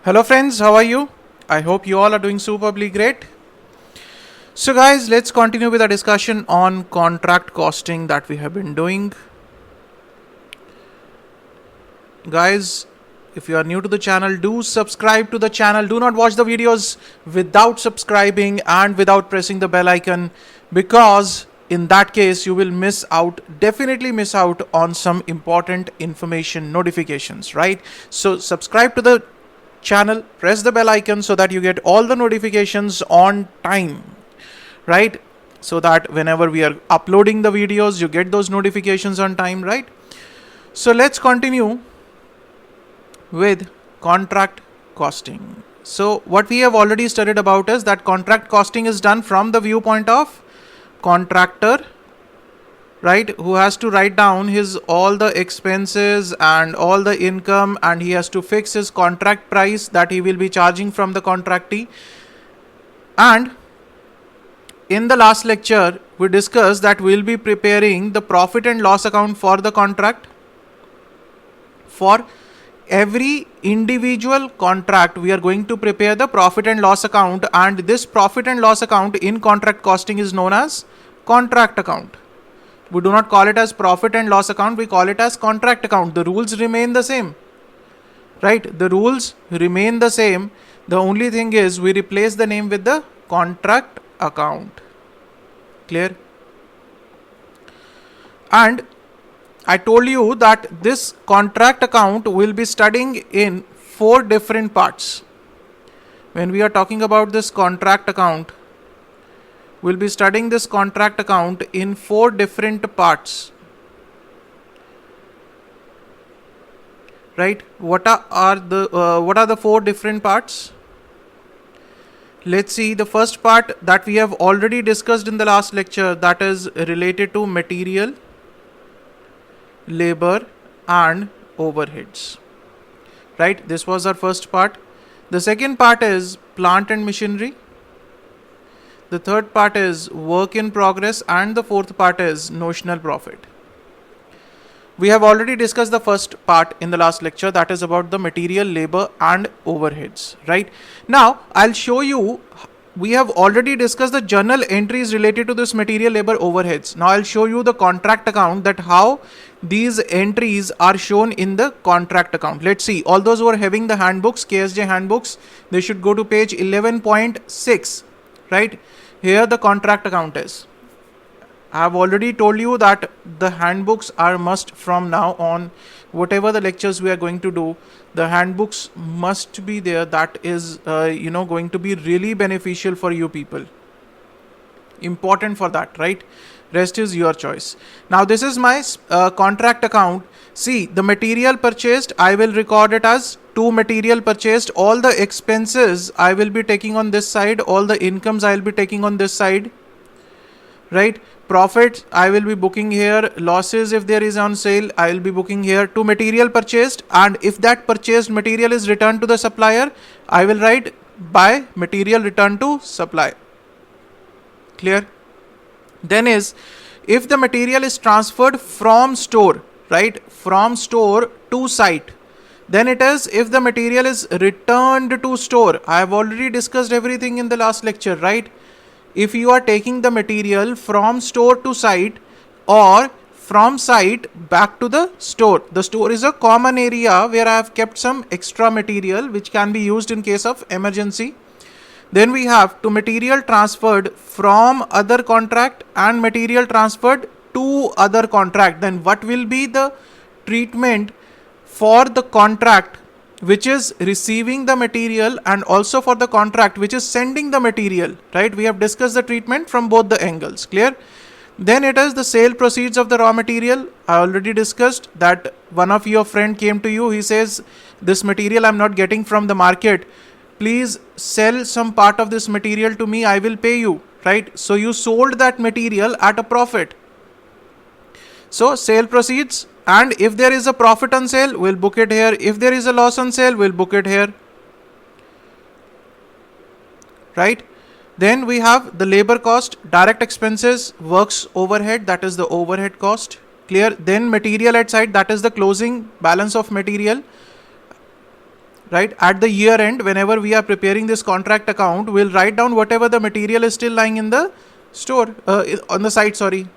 Hello friends, how are you? I hope you all are doing superbly great. So guys, let's continue with our discussion on contract costing that we have been doing. Guys, if you are new to the channel, do subscribe to the channel. Do not watch the videos without subscribing and without pressing the bell icon, because in that case you will definitely miss out on some important information notifications, right? So subscribe to the channel, press the bell icon so that you get all the notifications on time, right? So that whenever we are uploading the videos, you get those notifications on time, right? So let's continue with contract costing. So what we have already studied about is that contract costing is done from the viewpoint of contractor, right, who has to write down his all the expenses and all the income, and he has to fix his contract price that he will be charging from the contractee. And in the last lecture we discussed that we will be preparing the profit and loss account for the contract. For every individual contract we are going to prepare the profit and loss account, and this profit and loss account in contract costing is known as contract account. We do not call it as profit and loss account, we call it as contract account. The rules remain the same, right? The rules remain the same. The only thing is we replace the name with the contract account. Clear? And I told you that this contract account will be studying in 4 different parts. When we are talking about this contract account, we'll be studying this contract account in 4 different parts, right? What are the 4 different parts? Let's see. The first part that we have already discussed in the last lecture, that is related to material, labor and overheads, right? This was our first part. The second part is plant and machinery. The third part is work in progress, and the fourth part is notional profit. We have already discussed the first part in the last lecture, that is about the material, labor and overheads, right? Now I'll show you. We have already discussed the journal entries related to this material, labor, overheads. Now I'll show you the contract account, that how these entries are shown in the contract account. Let's see. All those who are having the handbooks, KSJ handbooks, they should go to page 11.6, right? Here the contract account is. I have already told you that the handbooks are must from now on. Whatever the lectures we are going to do, the handbooks must be there. That is going to be really beneficial for you people. Important for that, right? Rest is your choice. Now this is my contract account. See, the material purchased, I will record it as 2 material purchased. All the expenses I will be taking on this side, all the incomes I will be taking on this side, right? Profits I will be booking here. Losses, if there is on sale, I will be booking here. 2 material purchased, and if that purchased material is returned to the supplier, I will write by material returned to supplier. Clear? Then is, if the material is transferred from store, right, from store to site, then it is if the material is returned to store. I have already discussed everything in the last lecture, right? If you are taking the material from store to site or from site back to the store is a common area where I have kept some extra material which can be used in case of emergency. Then we have to material transferred from other contract and material transferred to other contract. Then what will be the treatment for the contract which is receiving the material, and also for the contract which is sending the material, right? We have discussed the treatment from both the angles. Clear? Then it is the sale proceeds of the raw material. I already discussed that one of your friend came to you. He says, this material I'm not getting from the market. Please sell some part of this material to me. I will pay you, right? So you sold that material at a profit. So sale proceeds, and if there is a profit on sale, we'll book it here. If there is a loss on sale, we'll book it here, right? Then we have the labor cost, direct expenses, works overhead, that is the overhead cost. Clear? Then material at site, that is the closing balance of material. right? At the year end, whenever we are preparing this contract account, we'll write down whatever the material is still lying in the store, on the site, sorry.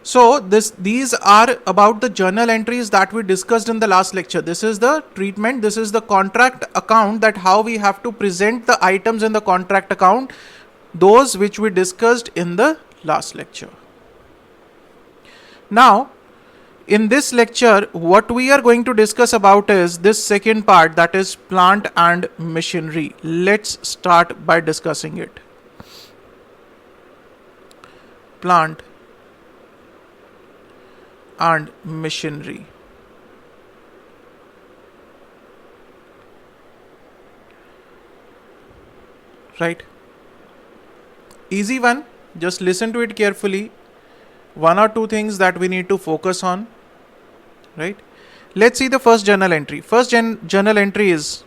So these are about the journal entries that we discussed in the last lecture. This is the treatment, this is the contract account, that how we have to present the items in the contract account, those which we discussed in the last lecture. Now, in this lecture, what we are going to discuss about is this second part, that is plant and machinery. Let's start by discussing it. Plant and machinery. Right? Easy one. Just listen to it carefully. One or two things that we need to focus on. Right? Let's see the first journal entry. First journal entry is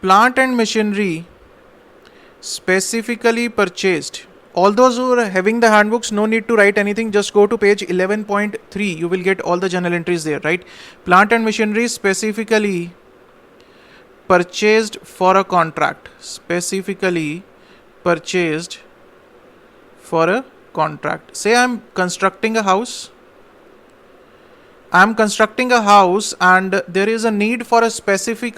plant and machinery specifically purchased. All those who are having the handbooks, no need to write anything, just go to page 11.3. You will get all the journal entries there, right? Plant and machinery specifically purchased for a contract. Specifically purchased for a contract. Say I'm constructing a house. I'm constructing a house and there is a need for a specific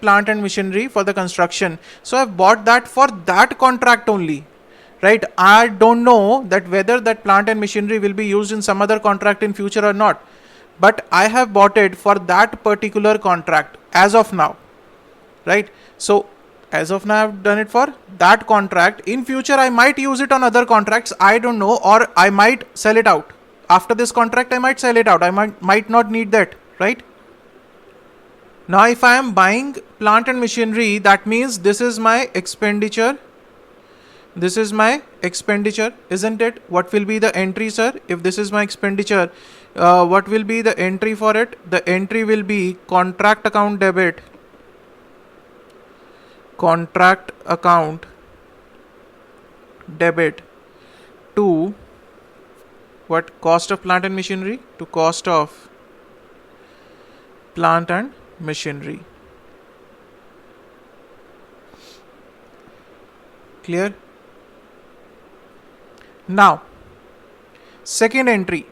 plant and machinery for the construction. So I've bought that for that contract only, right? I don't know that whether that plant and machinery will be used in some other contract in future or not, but I have bought it for that particular contract as of now, right? So as of now I've done it for that contract. In future I might use it on other contracts, I don't know, or I might sell it out. After this contract, I might sell it out. I might not need that, right? Now, if I am buying plant and machinery, that means this is my expenditure. This is my expenditure, isn't it? What will be the entry, sir? If this is my expenditure, what will be the entry for it? The entry will be contract account debit. Contract account debit to what? Cost of plant and machinery, to cost of plant and machinery. Clear? Now, second entry.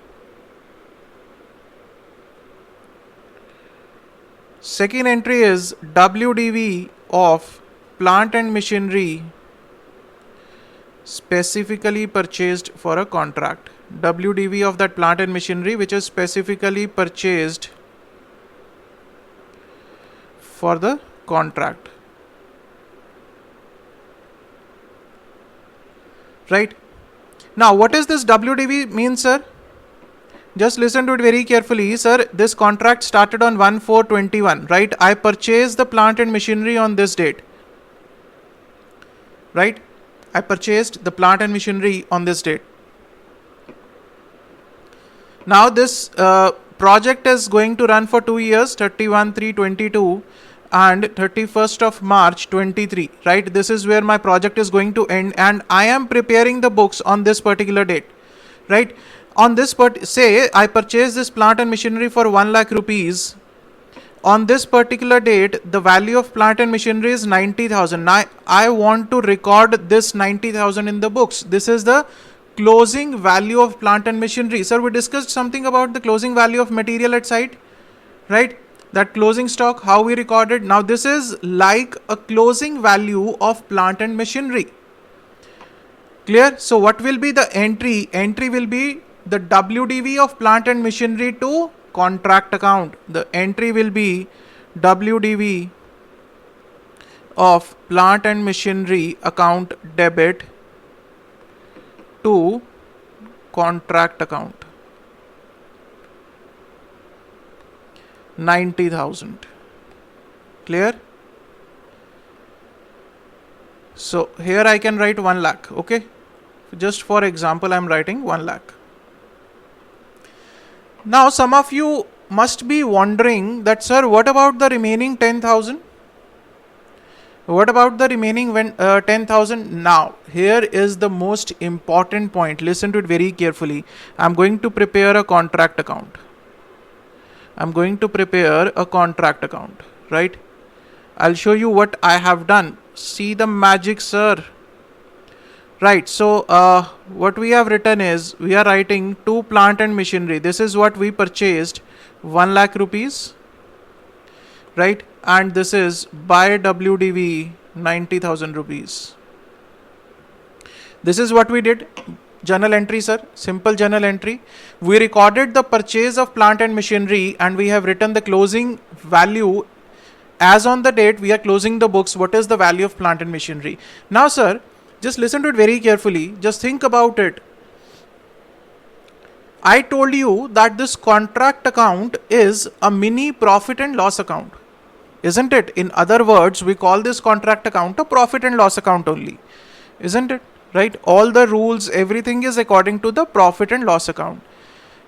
Second entry is WDV of plant and machinery specifically purchased for a contract. WDV of that plant and machinery which is specifically purchased for the contract. Right? Now, what is this WDV mean, sir? Just listen to it very carefully. Sir, this contract started on 1/4/21, right? I purchased the plant and machinery on this date. Right? I purchased the plant and machinery on this date. Now this project is going to run for 2 years, 31/3/22 and 31st of March 23, right? This is where my project is going to end and I am preparing the books on this particular date, right? On this say I purchased this plant and machinery for 1 lakh rupees. On this particular date, the value of plant and machinery is 90,000. Now I want to record this 90,000 in the books. This is the closing value of plant and machinery. Sir, we discussed something about the closing value of material at site, right? That closing stock, how we recorded. Now this is like a closing value of plant and machinery. Clear? So what will be the entry? Entry will be the WDV of plant and machinery to contract account. The entry will be WDV of plant and machinery account debit to contract account. 90,000. Clear? So here I can write 1 lakh. Okay. Just for example, I am writing 1 lakh. Now some of you must be wondering that, sir, what about the remaining 10,000? What about the remaining 10,000? Now, here is the most important point. Listen to it very carefully. I'm going to prepare a contract account. Right? I'll show you what I have done. See the magic, sir. Right, so what we have written is, we are writing to plant and machinery. This is what we purchased, 1 lakh rupees, right? And this is by WDV, 90,000 rupees. This is what we did. Journal entry, sir. Simple journal entry. We recorded the purchase of plant and machinery, and we have written the closing value. As on the date we are closing the books, what is the value of plant and machinery? Now, sir, just listen to it very carefully. Just think about it. I told you that this contract account is a mini profit and loss account, isn't it? In other words, we call this contract account a profit and loss account only, isn't it? Right? All the rules, everything is according to the profit and loss account.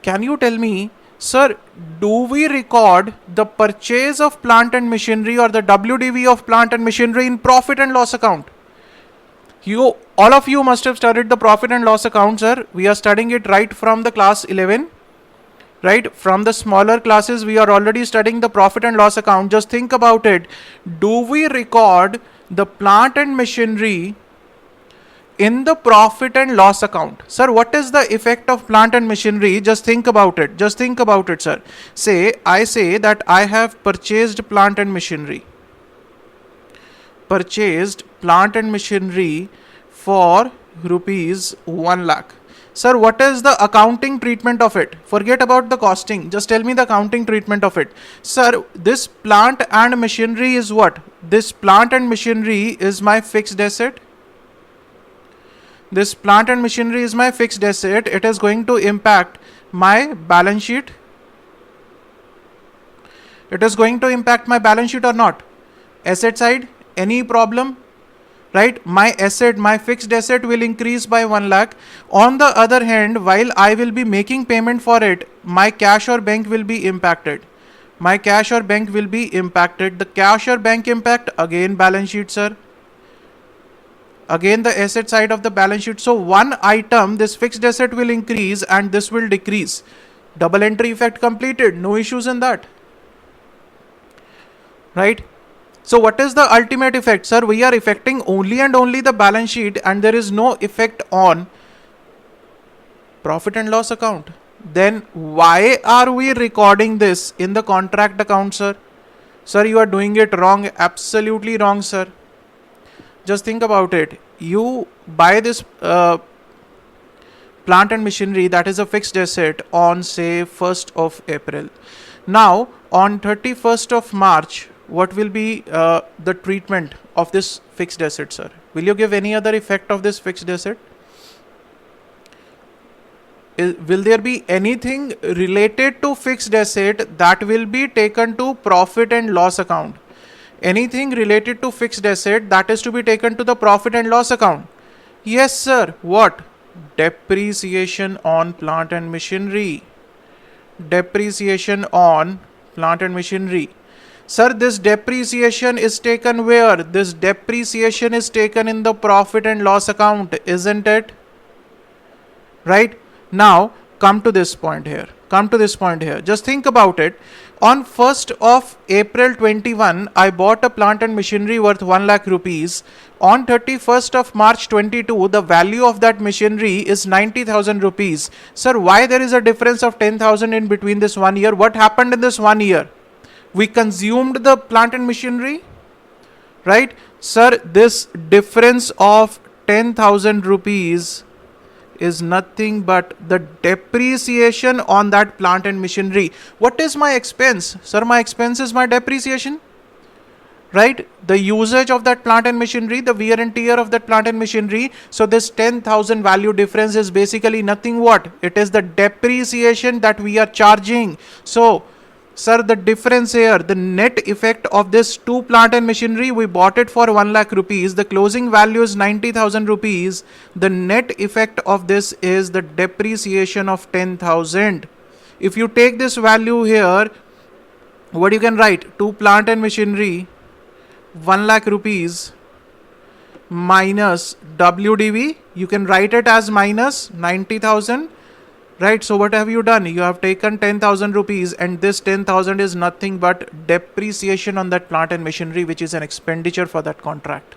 Can you tell me, sir, do we record the purchase of plant and machinery or the WDV of plant and machinery in profit and loss account? All of you must have studied the profit and loss account, sir. We are studying it right from the class 11. Right? From the smaller classes, we are already studying the profit and loss account. Just think about it. Do we record the plant and machinery in the profit and loss account? Sir, what is the effect of plant and machinery? Just think about it. Sir. I say that I have purchased plant and machinery. For rupees 1 lakh. Sir, what is the accounting treatment of it? Forget about the costing. Just tell me the accounting treatment of it. Sir, this plant and machinery is what? This plant and machinery is my fixed asset. It is going to impact my balance sheet. It is going to impact my balance sheet or not? Asset side, any problem? Right? My fixed asset will increase by 1 lakh. On the other hand, while I will be making payment for it, my cash or bank will be impacted. The cash or bank impact, again balance sheet, sir. Again the asset side of the balance sheet. So one item, this fixed asset will increase and this will decrease. Double entry effect completed. No issues in that. Right? So what is the ultimate effect? Sir, we are affecting only and only the balance sheet and there is no effect on profit and loss account. Then why are we recording this in the contract account, sir? Sir, you are doing it wrong. Absolutely wrong, sir. Just think about it. You buy this plant and machinery, that is a fixed asset, on say 1st of April. Now on 31st of March, what will be the treatment of this fixed asset, sir? Will you give any other effect of this fixed asset? Will there be anything related to fixed asset that will be taken to profit and loss account? Anything related to fixed asset that is to be taken to the profit and loss account? Yes, sir. What? Depreciation on plant and machinery. Sir, this depreciation is taken where? This depreciation is taken in the profit and loss account, isn't it? Right? Now, come to this point here. Just think about it. On 1st of April 21, I bought a plant and machinery worth 1 lakh rupees. On 31st of March 22, the value of that machinery is 90,000 rupees. Sir, why there is a difference of 10,000 in between this 1 year? What happened in this 1 year? We consumed the plant and machinery, right? Sir, this difference of 10,000 rupees is nothing but the depreciation on that plant and machinery. What is my expense? Sir, my expense is my depreciation, right? The usage of that plant and machinery, the wear and tear of that plant and machinery. So this 10,000 value difference is basically nothing what? It is the depreciation that we are charging. So sir, the difference here, the net effect of this two plant and machinery, we bought it for 1 lakh rupees. The closing value is 90,000 rupees. The net effect of this is the depreciation of 10,000. If you take this value here, what you can write? Two plant and machinery 1 lakh rupees minus WDV, you can write it as minus 90,000, right? So what have you done? You have taken 10,000 rupees, and this 10,000 is nothing but depreciation on that plant and machinery, which is an expenditure for that contract.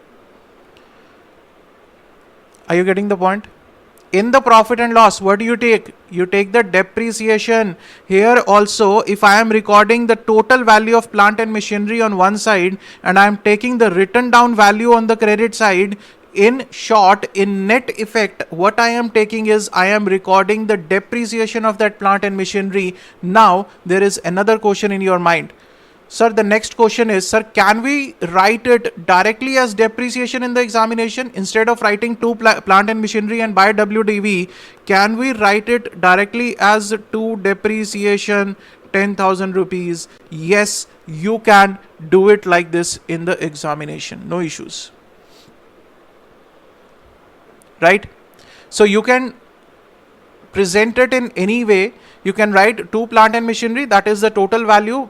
Are you getting the point? In the profit and loss, what do you take? You take the depreciation. Here also, if I am recording the total value of plant and machinery on one side, and I am taking the written down value on the credit side, in short, in net effect, what I am taking is I am recording the depreciation of that plant and machinery. Now, there is another question in your mind. Sir, the next question is, sir, can we write it directly as depreciation in the examination? Instead of writing to plant and machinery and by WDV, can we write it directly as to depreciation 10,000 rupees? Yes, you can do it like this in the examination. No issues. Right? So you can present it in any way. You can write to plant and machinery, that is the total value.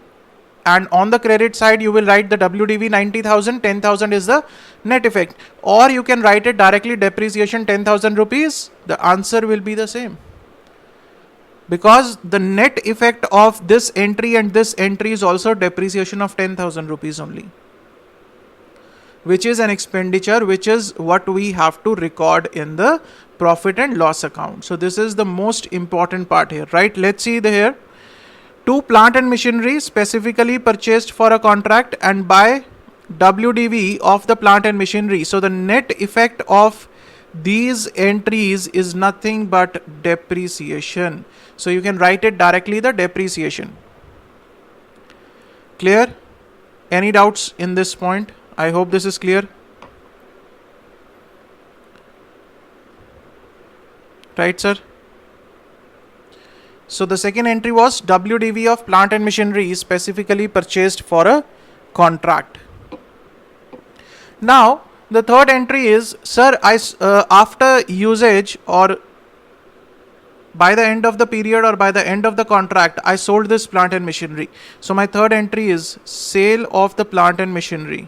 And on the credit side, you will write the WDV 90,000, 10,000 is the net effect. Or you can write it directly depreciation 10,000 rupees. The answer will be the same. Because the net effect of this entry and this entry is also depreciation of 10,000 rupees only, which is an expenditure, which is what we have to record in the profit and loss account. So this is the most important part here, right? Let's see here. To plant and machinery specifically purchased for a contract and by WDV of the plant and machinery. So the net effect of these entries is nothing but depreciation. So you can write it directly the depreciation. Clear? Any doubts in this point? I hope this is clear. Right, sir? So the second entry was WDV of plant and machinery specifically purchased for a contract. Now the third entry is, sir, after usage or by the end of the period or by the end of the contract, I sold this plant and machinery. So my third entry is sale of the plant and machinery.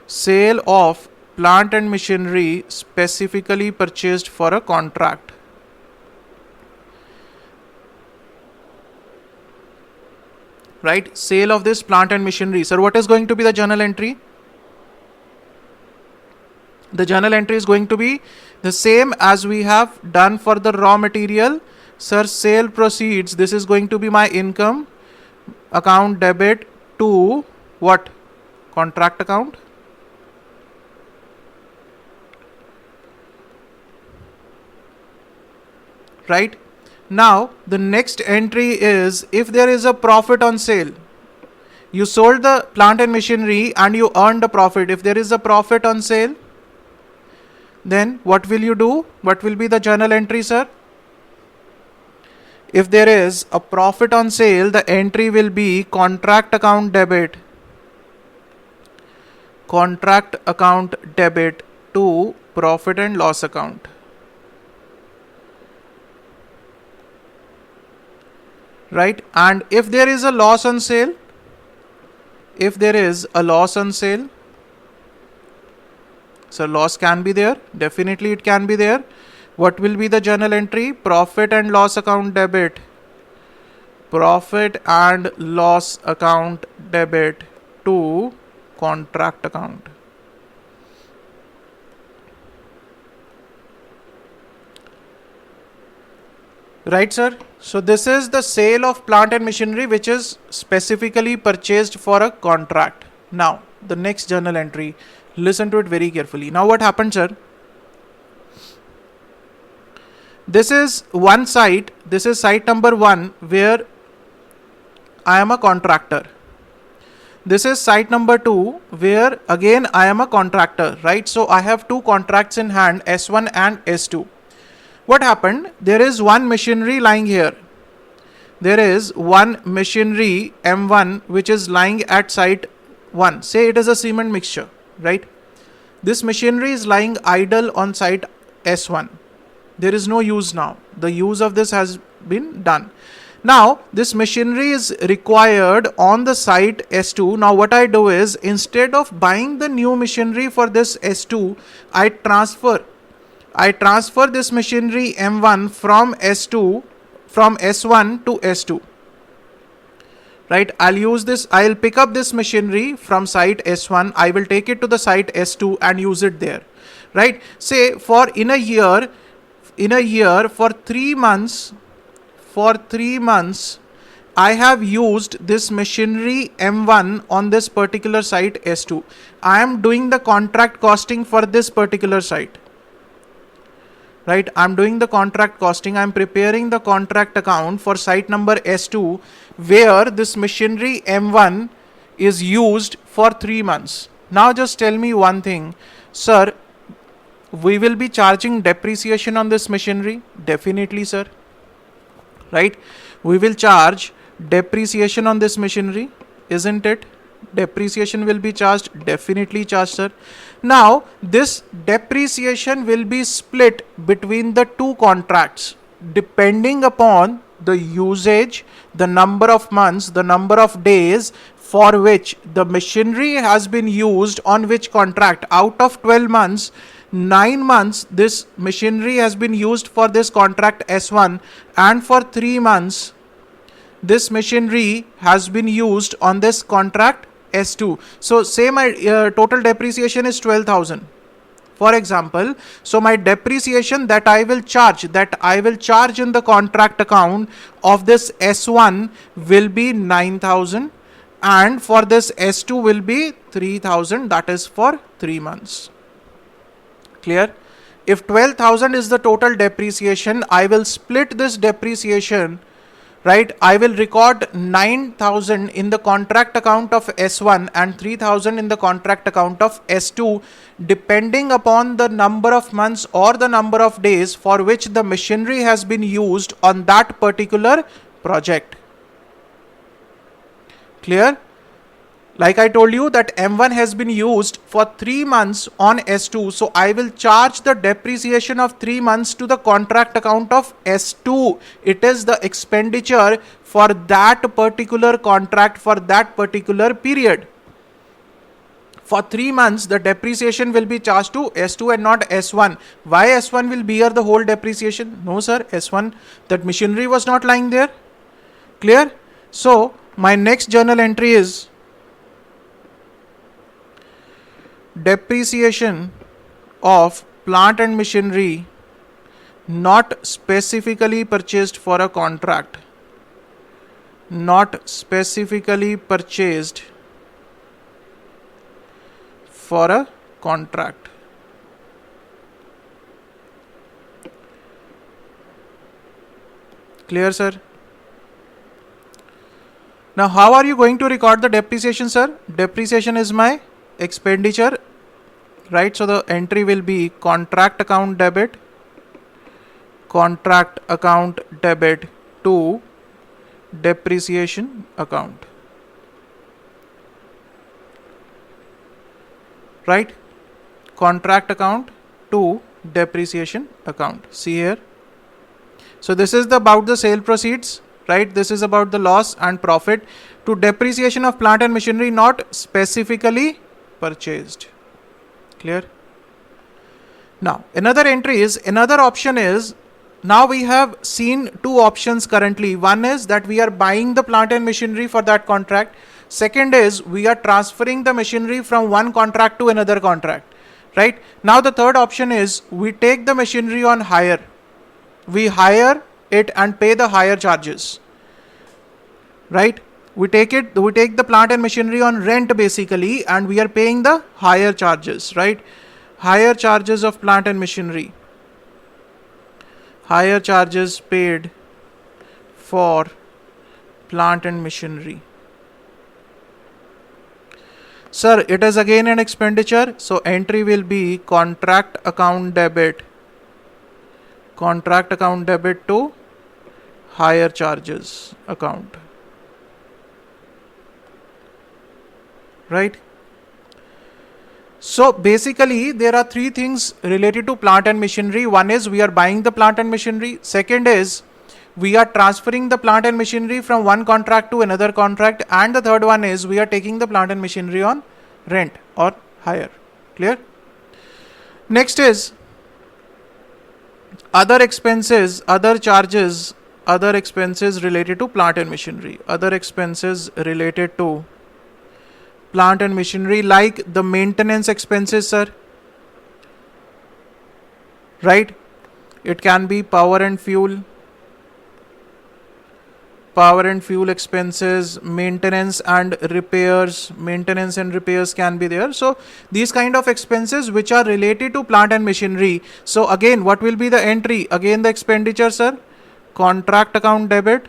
Sale of plant and machinery specifically purchased for a contract. Right? Sale of this plant and machinery. Sir, what is going to be the journal entry? The journal entry is going to be the same as we have done for the raw material. Sir, sale proceeds. This is going to be my income account debit to what? Contract account. Right? Now, the next entry is if there is a profit on sale. You sold the plant and machinery and you earned a profit. If there is a profit on sale, then what will you do? What will be the journal entry, sir? If there is a profit on sale, the entry will be contract account debit. Contract account debit to profit and loss account. Right? And if there is a loss on sale, so loss can be there, definitely it can be there. What will be the journal entry? Profit and loss account debit. Profit and loss account debit to contract account. Right, sir? So this is the sale of plant and machinery which is specifically purchased for a contract. Now, the next journal entry, listen to it very carefully. Now what happened, sir? This is one site, this is site number 1 where I am a contractor. This is site number 2 where again I am a contractor, right? So I have two contracts in hand, S1 and S2. What happened? There is one machinery lying here. There is one machinery M1 which is lying at site 1. Say it is a cement mixture, right? This machinery is lying idle on site S1. There is no use now. The use of this has been done. Now this machinery is required on the site S2. Now what I do is, instead of buying the new machinery for this S2, I transfer this machinery M1 from S1 to S2. Right, I'll pick up this machinery from site S1, I will take it to the site S2 and use it there. Right, say for in a year for 3 months, I have used this machinery M1 on this particular site S2. I am doing the contract costing for this particular site. Right, I'm doing the contract costing, I'm preparing the contract account for site number S2, where this machinery M1 is used for 3 months. Now just tell me one thing, sir, we will be charging depreciation on this machinery? Definitely, sir. Right, we will charge depreciation on this machinery, isn't it? Depreciation will be charged, definitely charged, sir. Now this depreciation will be split between the two contracts depending upon the usage, the number of months, the number of days for which the machinery has been used on which contract. Out of 12 months, 9 months this machinery has been used for this contract S1, and for 3 months this machinery has been used on this contract S2. So say my total depreciation is 12,000, for example. So my depreciation that I will charge in the contract account of this S1 will be 9,000, and for this S2 will be 3,000, that is for 3 months. Clear? If 12,000 is the total depreciation, I will split this depreciation. Right, I will record 9,000 in the contract account of S1 and 3,000 in the contract account of S2, depending upon the number of months or the number of days for which the machinery has been used on that particular project. Clear? Like I told you that M1 has been used for 3 months on S2. So I will charge the depreciation of 3 months to the contract account of S2. It is the expenditure for that particular contract for that particular period. For 3 months, the depreciation will be charged to S2 and not S1. Why S1 will bear the whole depreciation? No, sir, S1, that machinery was not lying there. Clear? So my next journal entry is depreciation of plant and machinery not specifically purchased for a contract. Not specifically purchased for a contract. Clear, sir? Now how are you going to record the depreciation, sir? Depreciation is my expenditure, right? So the entry will be contract account debit to depreciation account, right? Contract account to depreciation account. See here. So this is about the sale proceeds, right? This is about the loss and profit to depreciation of plant and machinery not specifically purchased. Clear? Now another option is, now we have seen two options currently. One is that we are buying the plant and machinery for that contract. Second is we are transferring the machinery from one contract to another contract, right? Now the third option is we take the machinery on hire. We hire it and pay the hire charges, right? We take the plant and machinery on rent basically, and we are paying the hire charges, right? Hire charges of plant and machinery. Hire charges paid for plant and machinery. Sir, it is again an expenditure, so entry will be contract account debit to hire charges account. Right? So basically there are three things related to plant and machinery. One is we are buying the plant and machinery. Second is we are transferring the plant and machinery from one contract to another contract, and the third one is we are taking the plant and machinery on rent or hire. Clear? Next is other expenses, other charges, other expenses related to plant and machinery. Other expenses related to plant and machinery, like the maintenance expenses, sir. Right? It can be power and fuel expenses, maintenance and repairs can be there. So these kind of expenses which are related to plant and machinery. So again, what will be the entry? Again, the expenditure, sir. Contract account debit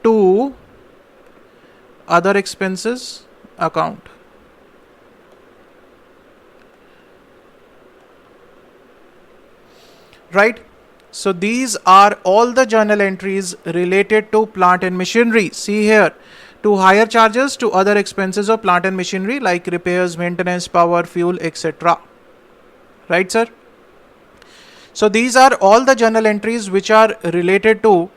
to other expenses account. Right? So these are all the journal entries related to plant and machinery. See here, to hire charges, to other expenses of plant and machinery like repairs, maintenance, power, fuel, etc. Right, sir? So these are all the journal entries which are related to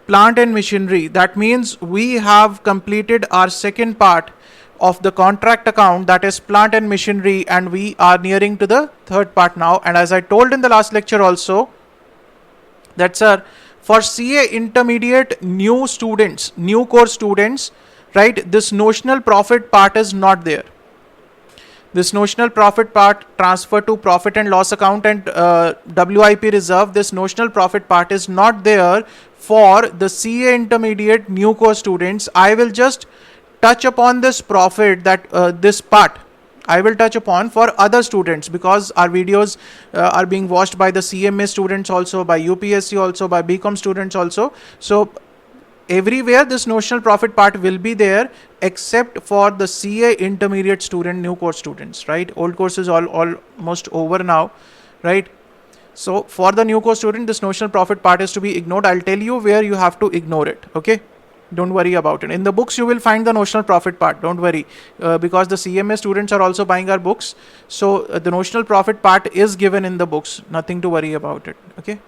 plant and machinery. That means we have completed our second part of the contract account, that is plant and machinery, and we are nearing to the third part now. And as I told in the last lecture also, that sir, for CA intermediate new students, new course students, right, this notional profit part is not there. This notional profit part transfer to profit and loss account and WIP reserve, this notional profit part is not there for the CA intermediate new course students. I will just touch upon this profit, that this part I will touch upon for other students, because our videos are being watched by the CMA students also, by UPSC also, by BCom students also. So everywhere this notional profit part will be there except for the CA intermediate student, new course students, right? Old course is almost over now, right? So for the new course student, this notional profit part is to be ignored. I'll tell you where you have to ignore it. Okay. Don't worry about it. In the books, you will find the notional profit part. Don't worry, because the CMA students are also buying our books. So the notional profit part is given in the books. Nothing to worry about it. Okay.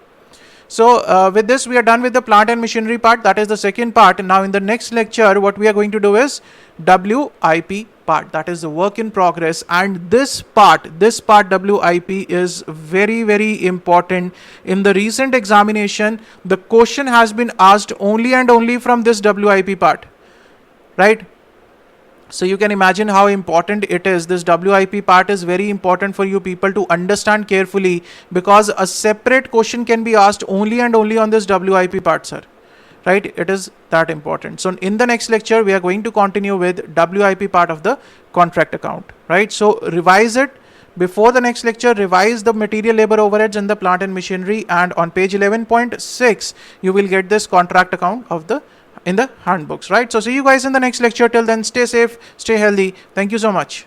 So with this, we are done with the plant and machinery part. That is the second part. Now in the next lecture, what we are going to do is WIP part. That is the work in progress. And this part WIP is very, very important. In the recent examination, the question has been asked only and only from this WIP part, right? So you can imagine how important it is. This WIP part is very important for you people to understand carefully, because a separate question can be asked only and only on this WIP part, sir. Right? It is that important. So in the next lecture, we are going to continue with WIP part of the contract account. Right? So revise it. Before the next lecture, revise the material labor overheads in the plant and machinery, and on page 11.6, you will get this contract account of the in the handbooks, right? So see you guys in the next lecture. Till then, stay safe, stay healthy. Thank you so much.